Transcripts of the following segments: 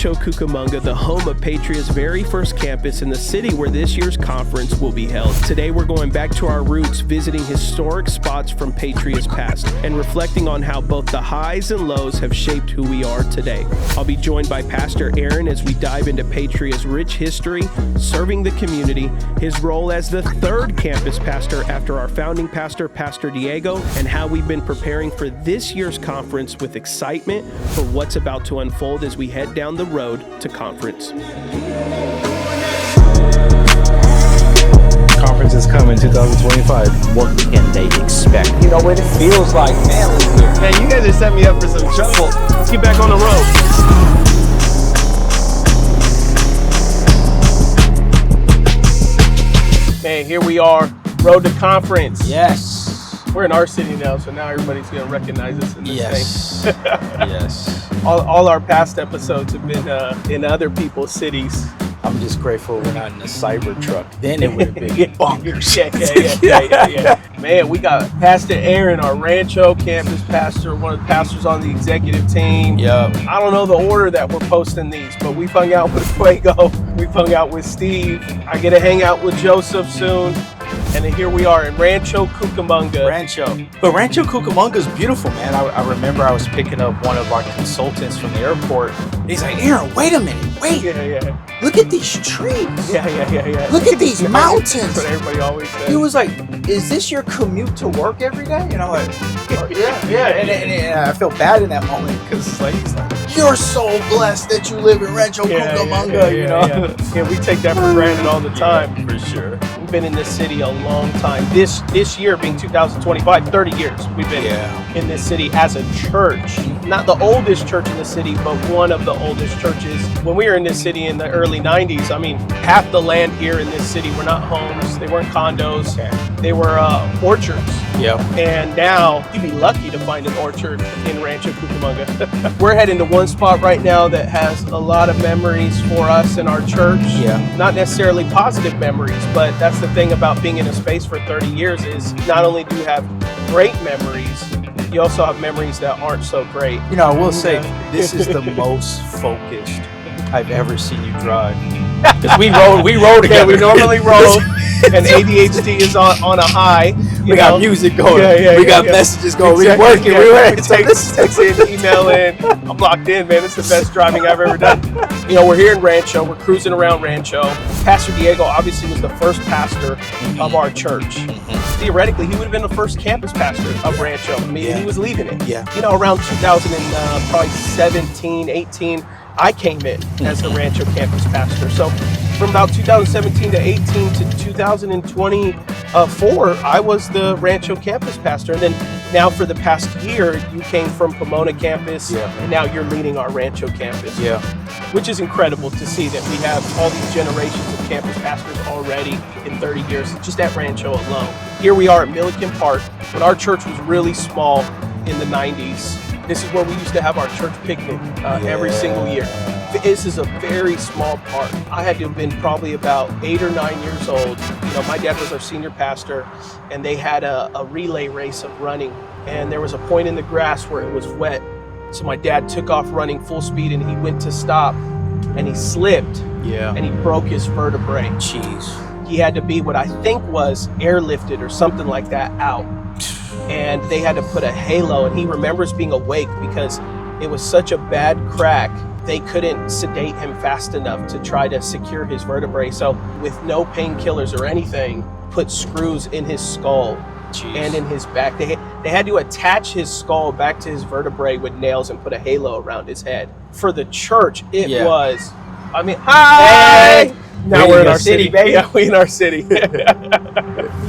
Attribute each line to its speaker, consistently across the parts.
Speaker 1: Rancho Cucamonga, the home of Patria's very first campus and the city where this year's conference will be held. Today we're going back to our roots, visiting historic spots from Patria's past and reflecting on how both the highs and lows have shaped who we are today. I'll be joined by Pastor Aaron as we dive into Patria's rich history, serving the community, his role as the third campus pastor after our founding pastor, Pastor Diego, and how we've been preparing for this year's conference with excitement for what's about to unfold as we head down the road to conference.
Speaker 2: Conference is coming 2025.
Speaker 3: What can they expect?
Speaker 4: You know what it feels like, man.
Speaker 1: Man, you guys just set me up for some trouble. Let's get back on the road. Man, here we are, road to conference.
Speaker 4: Yes.
Speaker 1: We're in our city now, so now everybody's going to recognize us in this thing.
Speaker 4: Yes.
Speaker 1: All our past episodes have been in other people's cities.
Speaker 4: I'm just grateful we're not in a cyber truck. Then it would have been bonkers.
Speaker 1: Yeah. Man, we got Pastor Aaron, our Rancho campus pastor, one of the pastors on the executive team.
Speaker 4: Yep.
Speaker 1: I don't know the order that we're posting these, but we've hung out with Fuego. We've hung out with Steve. I get to hang out with Joseph soon. And then here we are in Rancho Cucamonga.
Speaker 4: But Rancho Cucamonga is beautiful, man. I remember I was picking up one of our consultants from the airport. He's like, Aaron, wait a minute. Wait.
Speaker 1: Yeah.
Speaker 4: Look at these trees.
Speaker 1: Yeah.
Speaker 4: Look at these mountains.
Speaker 1: That's what everybody always says.
Speaker 4: He was like, is this your commute to work every day? And I'm like, oh, yeah. And I felt bad in that moment because he's like, you're so blessed that you live in Rancho Cucamonga, you know?
Speaker 1: Yeah, we take that for granted all the time.
Speaker 4: For sure.
Speaker 1: We've been in this city a long time. This year being 2025, 30 years we've been in this city as a church. Not the oldest church in the city, but one of the oldest churches. When we were in this city in the early 90s, I mean, half the land here in this city were not homes. They weren't condos. They were orchards.
Speaker 4: Yeah.
Speaker 1: And now you'd be lucky to find an orchard in Rancho Cucamonga. We're heading to one spot right now that has a lot of memories for us in our church.
Speaker 4: Yeah.
Speaker 1: Not necessarily positive memories, but that's the thing about being in a space for 30 years is not only do you have great memories, you also have memories that aren't so great.
Speaker 4: You know, I will say, this is the most focused I've ever seen you drive. Because we roll together.
Speaker 1: Yeah, we normally roll, and ADHD is on a high.
Speaker 4: We got music going. We got messages going.
Speaker 1: Exactly.
Speaker 4: We're working. We're ready.
Speaker 1: Text in, email in. I'm locked in, man. It's the best driving I've ever done. You know, we're here in Rancho. We're cruising around Rancho. Pastor Diego obviously was the first pastor of our church. Theoretically, he would have been the first campus pastor of Rancho. I mean, he was leading it.
Speaker 4: Yeah.
Speaker 1: You know, around 2017, 18, I came in as the Rancho campus pastor. So from about 2017 to 18 to 2024, I was the Rancho campus pastor. And then now for the past year, you came from Pomona campus, and now you're leading our Rancho campus.
Speaker 4: Yeah.
Speaker 1: Which is incredible to see that we have all these generations of campus pastors already in 30 years, just at Rancho alone. Here we are at Milliken Park, when our church was really small in the 90s. This is where we used to have our church picnic every single year. This is a very small park. I had to have been probably about 8 or 9 years old. You know, my dad was our senior pastor, and they had a relay race of running. And there was a point in the grass where it was wet. So my dad took off running full speed, and he went to stop, and he slipped.
Speaker 4: Yeah.
Speaker 1: And he broke his vertebrae.
Speaker 4: Jeez.
Speaker 1: He had to be what I think was airlifted or something like that out. And they had to put a halo, and he remembers being awake because it was such a bad crack, they couldn't sedate him fast enough to try to secure his vertebrae. So with no painkillers or anything, put screws in his skull and in his back. They had to attach his skull back to his vertebrae with nails and put a halo around his head. For the church, it was, I mean, hi! Hey! Now we're in our city, baby. Yeah, we're in our city.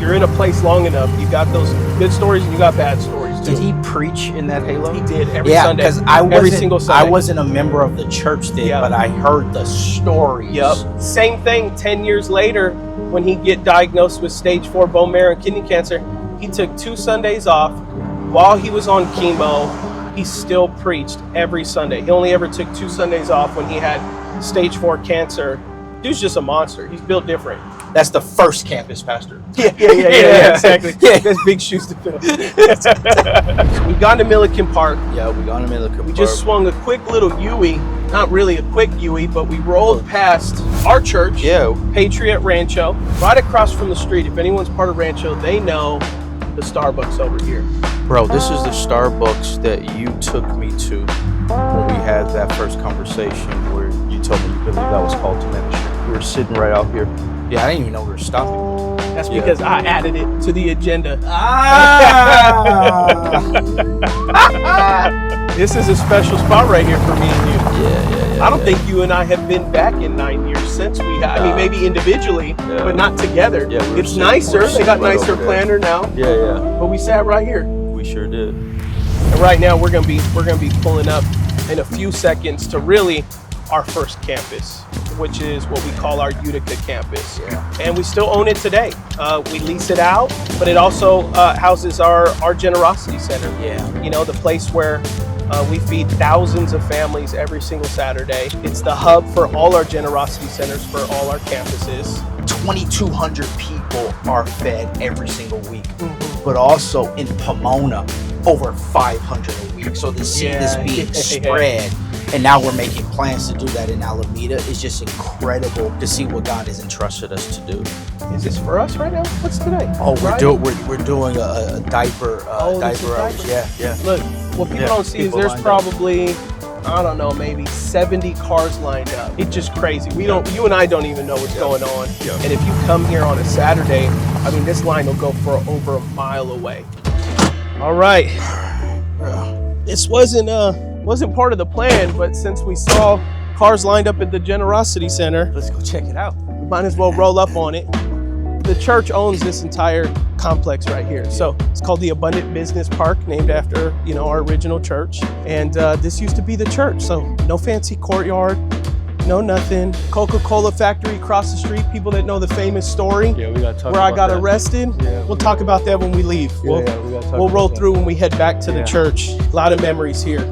Speaker 1: You're in a place long enough, you got those good stories and you got bad stories too.
Speaker 4: Did he preach in that halo?
Speaker 1: He did every Sunday.
Speaker 4: Yeah, because
Speaker 1: every single Sunday.
Speaker 4: I wasn't a member of the church then, but I heard the stories.
Speaker 1: Yep. Same thing 10 years later when he get diagnosed with stage 4 bone marrow and kidney cancer. He took 2 Sundays off while he was on chemo. He still preached every Sunday. He only ever took 2 Sundays off when he had stage 4 cancer. Dude's just a monster. He's built different.
Speaker 4: That's the first campus pastor.
Speaker 1: Yeah, exactly. Yeah. That's big shoes to fill. We got to Milliken Park.
Speaker 4: Yeah, we got to Milliken Park.
Speaker 1: We just swung a quick little U-ey not really a quick U-E, but we rolled past our church, Patria Rancho, right across from the street. If anyone's part of Rancho, they know the Starbucks over here.
Speaker 4: Bro, this is the Starbucks that you took me to when we had that first conversation where you told me you believe that was called to ministry. We were sitting right out here. Yeah, I didn't even know we were stopping.
Speaker 1: That's because I added it to the agenda. This is a special spot right here for me and you.
Speaker 4: Yeah.
Speaker 1: I don't think you and I have been back in 9 years since we had. I mean, maybe individually, but not together. Yeah, it's nicer. They got nicer planner now.
Speaker 4: Yeah.
Speaker 1: But we sat right here.
Speaker 4: We sure did.
Speaker 1: And right now we're gonna be pulling up in a few seconds to really our first campus, which is what we call our Utica campus.
Speaker 4: Yeah.
Speaker 1: And we still own it today. We lease it out, but it also houses our generosity center.
Speaker 4: Yeah.
Speaker 1: You know, the place where we feed thousands of families every single Saturday. It's the hub for all our generosity centers for all our campuses.
Speaker 4: 2,200 people are fed every single week, but also in Pomona, over 500 a week. So to see this being spread, and now we're making plans to do that in Alameda, is just incredible to see what God has entrusted us to do.
Speaker 1: Is this for us right now? What's today?
Speaker 4: Oh, we're doing a diaper hours. Yeah.
Speaker 1: Look, what people don't see is there's probably, I don't know, maybe 70 cars lined up. It's just crazy. You and I don't even know what's going on. Yeah. And if you come here on a Saturday, I mean, this line will go for over a mile away. All right. This wasn't part of the plan, but since we saw cars lined up at the Generosity Center,
Speaker 4: let's go check it out.
Speaker 1: We might as well roll up on it. The church owns this entire complex right here. So it's called the Abundant Business Park, named after, our original church. And this used to be the church. So no fancy courtyard, no nothing. Coca-Cola factory across the street. People that know the famous story
Speaker 2: we gotta talk
Speaker 1: where
Speaker 2: about
Speaker 1: I got
Speaker 2: that.
Speaker 1: arrested. We'll talk about that when we leave. We'll roll through when we head back to the church. A lot of memories here.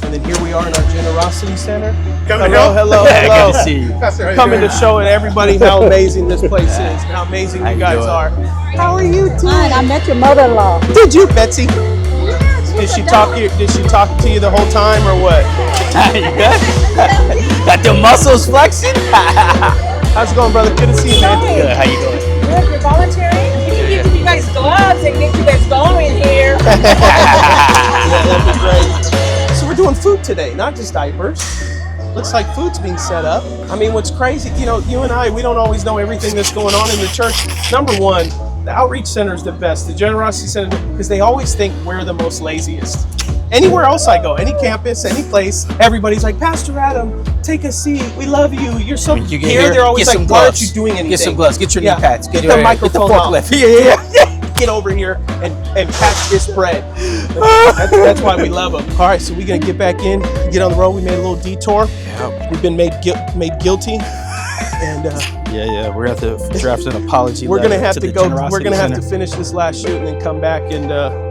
Speaker 1: And then here we are in our Generosity Center. Hello.
Speaker 4: Good to see you.
Speaker 1: Coming to show everybody how amazing this place is, and how amazing you guys are. How are you doing?
Speaker 3: Fine. I met your mother-in-law.
Speaker 1: Did you, Betsy? Did she talk to you the whole time, or what?
Speaker 4: Got the muscles flexing.
Speaker 1: How's it going, brother? Good to see you, man.
Speaker 4: Good. How you doing?
Speaker 3: Good. You're volunteering? You can give you guys gloves and get you guys going here.
Speaker 1: That'd be great. So we're doing food today, not just diapers. Looks like food's being set up. I mean, what's crazy, you and I, we don't always know everything that's going on in the church. Number one, the outreach center is the best, the generosity center, because they always think we're the most laziest. Anywhere else I go, any campus, any place, everybody's like, Pastor Adam, take a seat. We love you. You're so
Speaker 4: you
Speaker 1: here. They're always like, why aren't you doing anything?
Speaker 4: Get some gloves. Get your knee pads.
Speaker 1: Get the microphone out. Get over here and pack this bread. That's why we love them. All right, so we're gonna get back in, get on the road. We made a little detour.
Speaker 4: Yep.
Speaker 1: We've been made guilty, and
Speaker 4: we're gonna have to draft an apology.
Speaker 1: We're gonna have to go. We're gonna have
Speaker 4: Center.
Speaker 1: to finish this last shoot and then come back and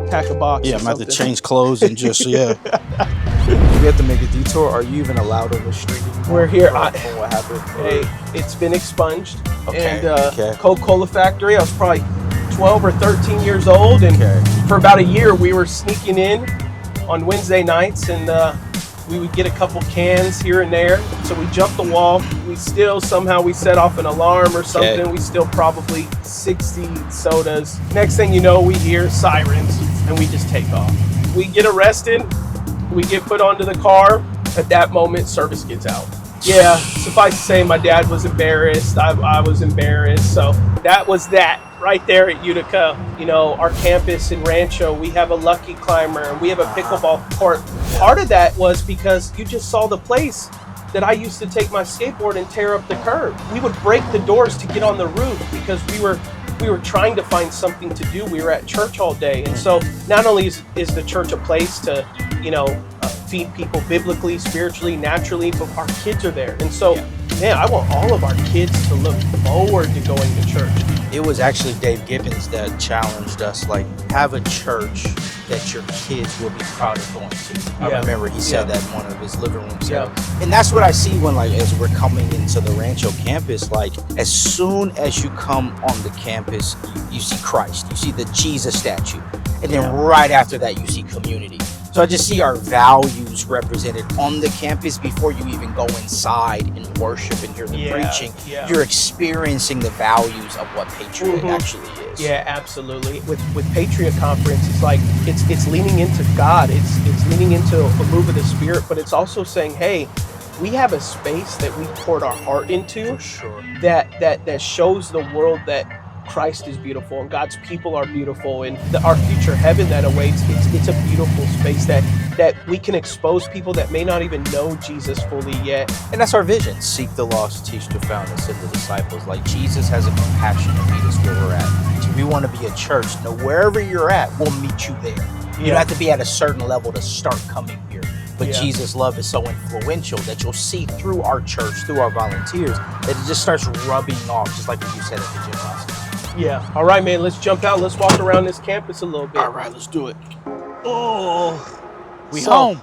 Speaker 1: pack a box.
Speaker 4: Yeah, I'm gonna have to change clothes and just We have to make a detour. Are you even allowed on the street anymore?
Speaker 1: We're here.
Speaker 4: What happened?
Speaker 1: Hey, it's been expunged.
Speaker 4: Okay.
Speaker 1: And Coca-Cola factory. I was probably 12 or 13 years old, and for about a year we were sneaking in on Wednesday nights, and we would get a couple cans here and there. So we jumped the wall. We still somehow set off an alarm or something. We still probably 60 sodas. Next thing you know, we hear sirens and we just take off. We get arrested. We get put onto the car. At that moment, service gets out. Yeah, suffice to say, my dad was embarrassed. I was embarrassed. So that was that. Right there at Utica, our campus in Rancho, we have a Lucky Climber and we have a pickleball court. Part of that was because you just saw the place that I used to take my skateboard and tear up the curb. We would break the doors to get on the roof because we were trying to find something to do. We were at church all day. And so not only is the church a place to, feed people biblically, spiritually, naturally, but our kids are there. And so, man, I want all of our kids to look forward to going to church.
Speaker 4: It was actually Dave Gibbons that challenged us, have a church that your kids will be proud of going to. I remember he said that in one of his living rooms. And that's what I see when, as we're coming into the Rancho campus, as soon as you come on the campus, you see Christ, you see the Jesus statue. And then right after that, you see community. So I just see our values represented on the campus before you even go inside and worship and hear the preaching.
Speaker 1: Yeah.
Speaker 4: You're experiencing the values of what Patria actually is.
Speaker 1: Yeah, absolutely. With Patria Conference, it's like it's leaning into God. It's leaning into a move of the Spirit, but it's also saying, hey, we have a space that we poured our heart into.
Speaker 4: For sure.
Speaker 1: that shows the world that Christ is beautiful and God's people are beautiful, and our future heaven that awaits. It's a beautiful space that we can expose people that may not even know Jesus fully yet.
Speaker 4: And that's our vision. Seek the lost, teach the found, and send the disciples. Like Jesus has a compassion to meet us where we're at. So we want to be a church. Now, wherever you're at, we'll meet you there. You don't have to be at a certain level to start coming here. But Jesus' love is so influential that you'll see through our church, through our volunteers, that it just starts rubbing off, just like what you said at the gym last night.
Speaker 1: Yeah. All right, man. Let's jump out. Let's walk around this campus a little bit.
Speaker 4: All right, let's do it.
Speaker 1: Oh,
Speaker 4: We home.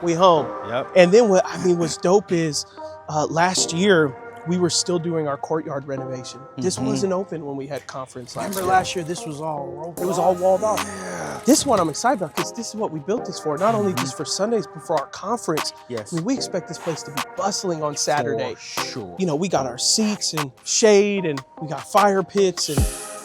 Speaker 1: We home.
Speaker 2: Yep.
Speaker 1: And then what's dope is last year we were still doing our courtyard renovation. This wasn't open when we had conference last year.
Speaker 4: Remember last year, this was all
Speaker 1: It was all walled off. Yeah. This one I'm excited about because this is what we built this for. Not only just for Sundays, but for our conference.
Speaker 4: Yes.
Speaker 1: I mean, we expect this place to be bustling on Saturday.
Speaker 4: For sure.
Speaker 1: You know, we got our seats and shade, and we got fire pits,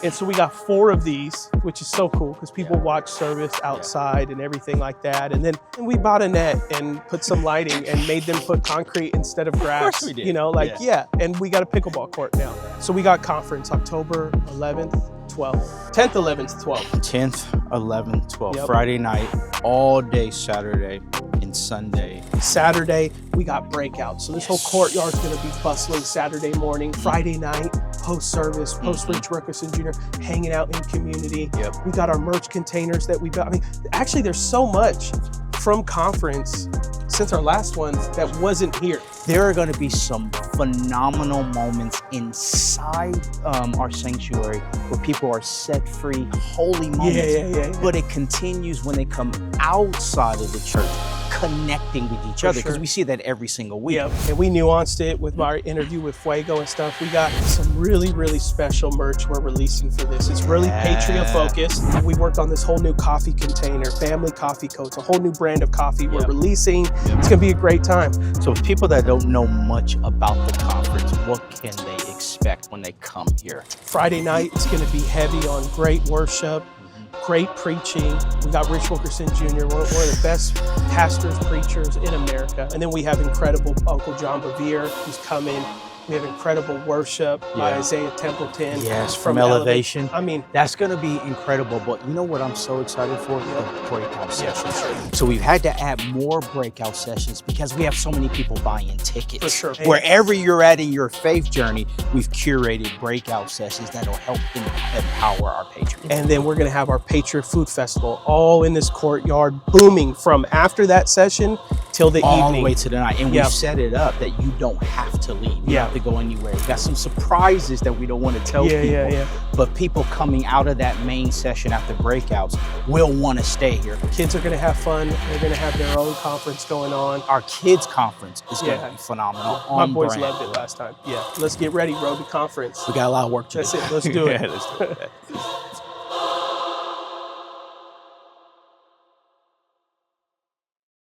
Speaker 1: and so we got 4 of these, which is so cool because people watch service outside and everything like that. And then we bought a net and put some lighting and made them put concrete instead of grass.
Speaker 4: Of course we did.
Speaker 1: You know, and we got a pickleball court now. So we got conference October 11th, 12th, 10th, 11th, 12th.
Speaker 4: 10th, 11th, 12th,
Speaker 1: Yep.
Speaker 4: Friday night, all day Saturday and Sunday.
Speaker 1: Saturday, we got Breakout. So this whole courtyard's gonna be bustling Saturday morning, Friday night, post-service, post-Rich Wilkerson Jr., hanging out in community.
Speaker 4: Yep.
Speaker 1: We got our merch containers that we built. I mean, actually, there's so much from conference since our last one that wasn't here.
Speaker 4: There are going to be some phenomenal moments inside our sanctuary where people are set free, holy moments.
Speaker 1: Yeah.
Speaker 4: But it continues when they come outside of the church, connecting with each other, because we see that every single week.
Speaker 1: Yep. And we nuanced it with our interview with Fuego and stuff. We got some really, really special merch we're releasing for this. It's really Patria focused. We worked on this whole new coffee container, family coffee coats, a whole new brand of coffee we're releasing. It's gonna be a great time.
Speaker 4: So if people that don't know much about the conference, what can they expect when they come here?
Speaker 1: Friday night, it's gonna be heavy on great worship, great preaching. We got Rich Wilkerson Jr., one of the best pastors, preachers in America. And then we have incredible Uncle John Bevere, who's coming. We have incredible worship by Isaiah Templeton.
Speaker 4: Yes, from Elevation.
Speaker 1: I mean,
Speaker 4: that's going to be incredible. But you know what I'm so excited for? The breakout sessions. So we've had to add more breakout sessions because we have so many people buying tickets.
Speaker 1: For sure.
Speaker 4: Wherever you're at in your faith journey, we've curated breakout sessions that'll help empower our patriots.
Speaker 1: And then we're going to have our Patriot Food Festival all in this courtyard, booming from after that session till the evening.
Speaker 4: All the way to the night. And we've set it up that you don't have to leave. You don't have to go anywhere. We got some surprises that we don't want to tell people. But people coming out of that main session after breakouts will want to stay here.
Speaker 1: Kids are going to have fun. They're going to have their own conference going on.
Speaker 4: Our kids conference is going to be phenomenal.
Speaker 1: My boys loved it last time. Let's get ready, Road to Conference.
Speaker 4: We got a lot of work to do.
Speaker 1: That's it. Let's do it.
Speaker 4: Let's do it.